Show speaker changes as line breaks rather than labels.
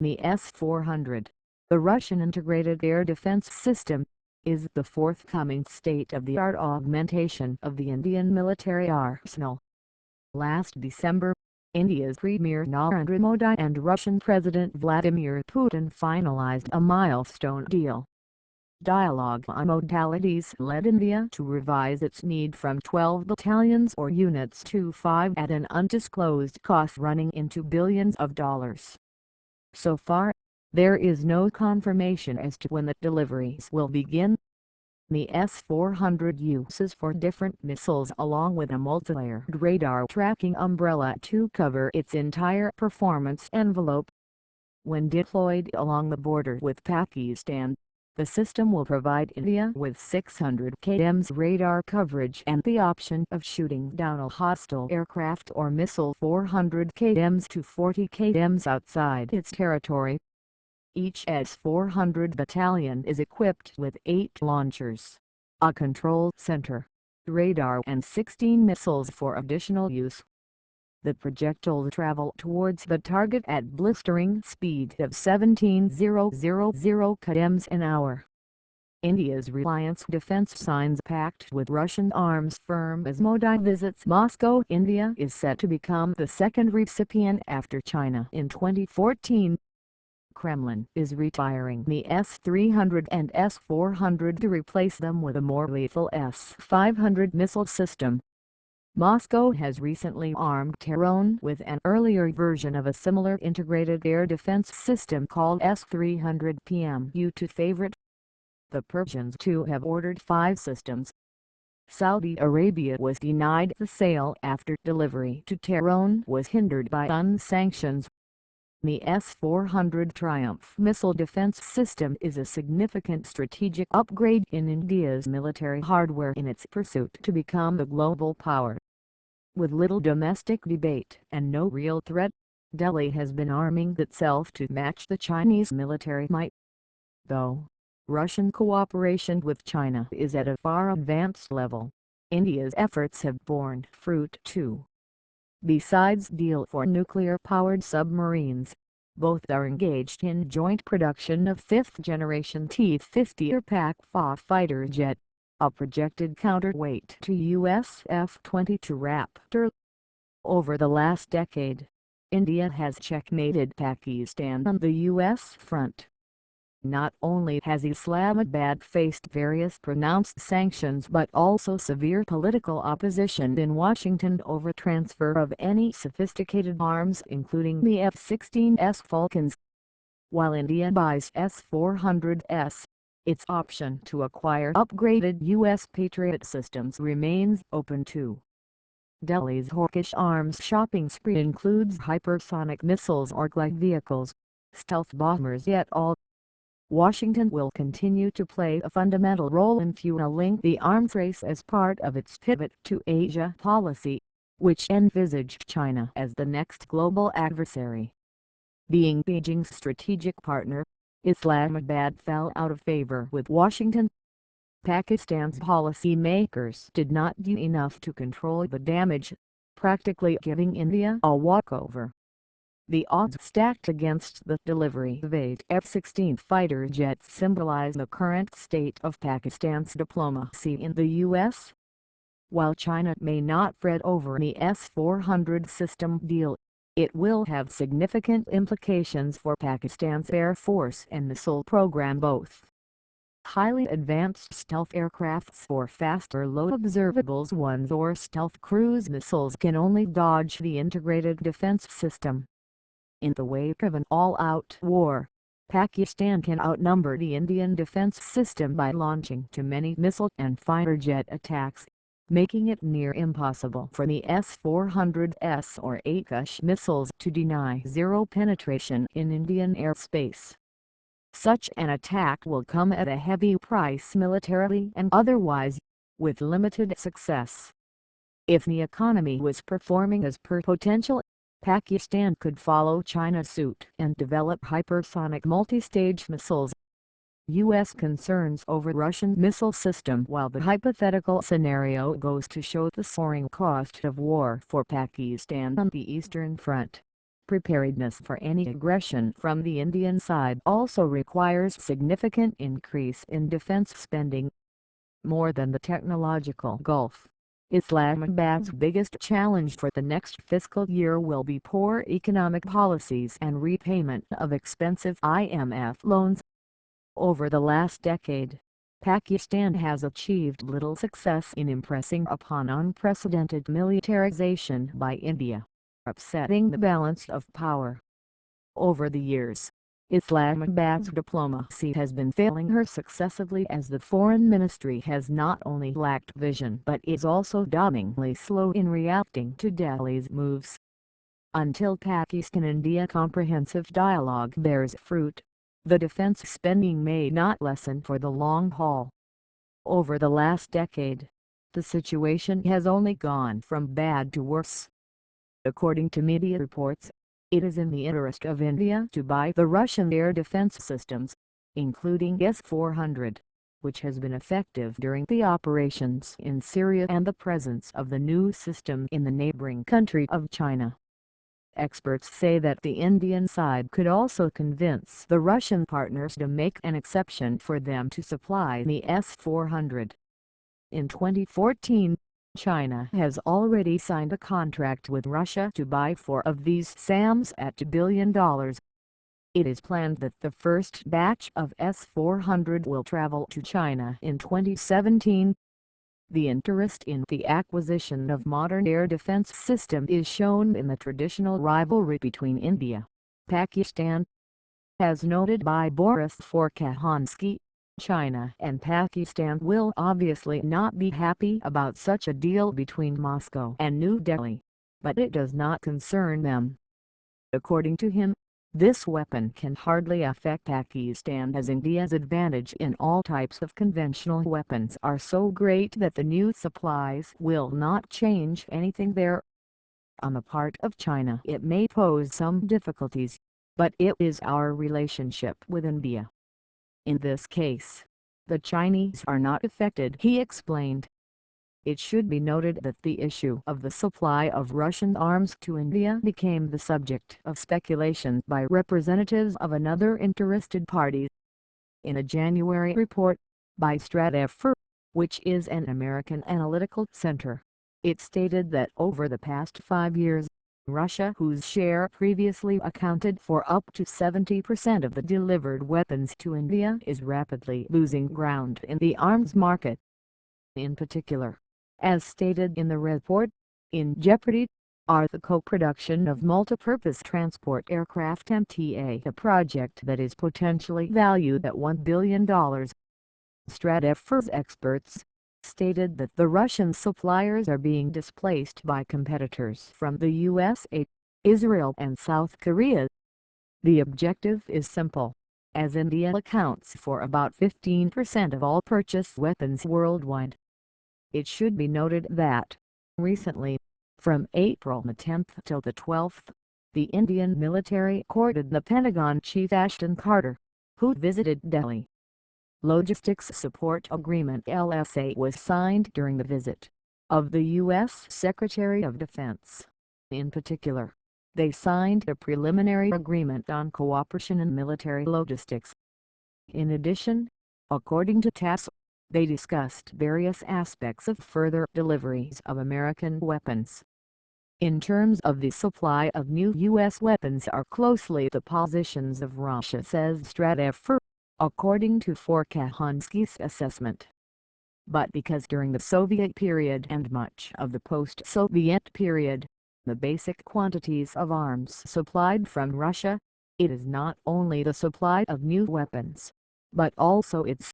The S-400, the Russian integrated air defense system, is the forthcoming state-of-the-art augmentation of the Indian military arsenal. Last December, India's Premier Narendra Modi and Russian President Vladimir Putin finalized a milestone deal. Dialogue on modalities led India to revise its need from 12 battalions or units to 5 at an undisclosed cost running into billions of dollars. So far, there is no confirmation as to when the deliveries will begin. The S-400 uses 4 different missiles along with a multi-layered radar tracking umbrella to cover its entire performance envelope. When deployed along the border with Pakistan, the system will provide India with 600 km radar coverage and the option of shooting down a hostile aircraft or missile 400 km to 40 km outside its territory. Each S-400 battalion is equipped with 8 launchers, a control center, radar and 16 missiles for additional use. The projectiles travel towards the target at blistering speed of 17,000 km an hour. India's Reliance Defence signs pact with Russian arms firm as Modi visits Moscow. India is set to become the second recipient after China in 2014. Kremlin is retiring the S-300 and S-400 to replace them with a more lethal S-500 missile system. Moscow has recently armed Tehran with an earlier version of a similar integrated air defense system called S-300 PMU to favorite. The Persians too have ordered 5 systems. Saudi Arabia was denied the sale after delivery to Tehran was hindered by unsanctions. The S-400 Triumph missile defense system is a significant strategic upgrade in India's military hardware in its pursuit to become a global power. With little domestic debate and no real threat, Delhi has been arming itself to match the Chinese military might. Though Russian cooperation with China is at a far advanced level, India's efforts have borne fruit too. Besides deal for nuclear-powered submarines, both are engaged in joint production of 5th-generation T-50 or PAC-4 fighter jet, a projected counterweight to U.S. F-22 Raptor. Over the last decade, India has checkmated Pakistan on the U.S. front. Not only has Islamabad faced various pronounced sanctions but also severe political opposition in Washington over transfer of any sophisticated arms including the F-16's Falcons. While India buys S-400s, its option to acquire upgraded U.S. Patriot systems remains open too. Delhi's hawkish arms shopping spree includes hypersonic missiles or glide vehicles, stealth bombers et.al. Washington will continue to play a fundamental role in fueling the arms race as part of its pivot to Asia policy, which envisaged China as the next global adversary. Being Beijing's strategic partner, Islamabad fell out of favor with Washington. Pakistan's policymakers did not do enough to control the damage, practically giving India a walkover. The odds stacked against the delivery of 8 F-16 fighter jets symbolize the current state of Pakistan's diplomacy in the U.S. While China may not fret over the S-400 system deal, it will have significant implications for Pakistan's Air Force and missile program both. Highly advanced stealth aircrafts or faster low observables ones or stealth cruise missiles can only dodge the integrated defense system. In the wake of an all-out war, Pakistan can outnumber the Indian defense system by launching too many missile and fighter jet attacks, making it near impossible for the S-400s or Akash missiles to deny zero penetration in Indian airspace. Such an attack will come at a heavy price militarily and otherwise, with limited success. If the economy was performing as per potential, Pakistan could follow China's suit and develop hypersonic multi-stage missiles. U.S. concerns over Russian missile system. While the hypothetical scenario goes to show the soaring cost of war for Pakistan on the Eastern Front, Preparedness for any aggression from the Indian side also requires significant increase in defense spending. More than the technological gulf, Islamabad's biggest challenge for the next fiscal year will be poor economic policies and repayment of expensive IMF loans. Over the last decade, Pakistan has achieved little success in impressing upon unprecedented militarization by India, upsetting the balance of power. Over the years, Islamabad's diplomacy has been failing her successively as the foreign ministry has not only lacked vision but is also dauntingly slow in reacting to Delhi's moves. Until Pakistan-India comprehensive dialogue bears fruit, the defense spending may not lessen for the long haul. Over the last decade, the situation has only gone from bad to worse. According to media reports, it is in the interest of India to buy the Russian air defense systems, including S-400, which has been effective during the operations in Syria and the presence of the new system in the neighboring country of China. Experts say that the Indian side could also convince the Russian partners to make an exception for them to supply the S-400. In 2014, China has already signed a contract with Russia to buy 4 of these SAMs at $2 billion. It is planned that the first batch of S-400 will travel to China in 2017. The interest in the acquisition of modern air defense system is shown in the traditional rivalry between India, Pakistan. As noted by Boris Forkahansky, China and Pakistan will obviously not be happy about such a deal between Moscow and New Delhi, but it does not concern them. According to him, this weapon can hardly affect Pakistan as India's advantage in all types of conventional weapons are so great that the new supplies will not change anything there. On the part of China it may pose some difficulties, but it is our relationship with India. In this case, the Chinese are not affected, he explained. It should be noted that the issue of the supply of Russian arms to India became the subject of speculation by representatives of another interested party. In a January report by Stratfor, which is an American analytical center, it stated that over the past 5 years, Russia, whose share previously accounted for up to 70% of the delivered weapons to India, is rapidly losing ground in the arms market. In particular, as stated in the report, in jeopardy are the co-production of multipurpose transport aircraft MTA, a project that is potentially valued at $1 billion. Stratfor's experts stated that the Russian suppliers are being displaced by competitors from the USA, Israel and South Korea. The objective is simple, as India accounts for about 15% of all purchased weapons worldwide. It should be noted that, recently, from April 10 till the 12th, the Indian military courted the Pentagon Chief Ashton Carter, who visited Delhi. Logistics Support Agreement (LSA) was signed during the visit of the U.S. Secretary of Defense. In particular, they signed a preliminary agreement on cooperation in military logistics. In addition, according to TASS, they discussed various aspects of further deliveries of American weapons. In terms of the supply of new U.S. weapons are closely the positions of Russia, says Stratfor, according to Forkahansky's assessment. But because during the Soviet period and much of the post-Soviet period, the basic quantities of arms supplied from Russia, it is not only the supply of new weapons, but also its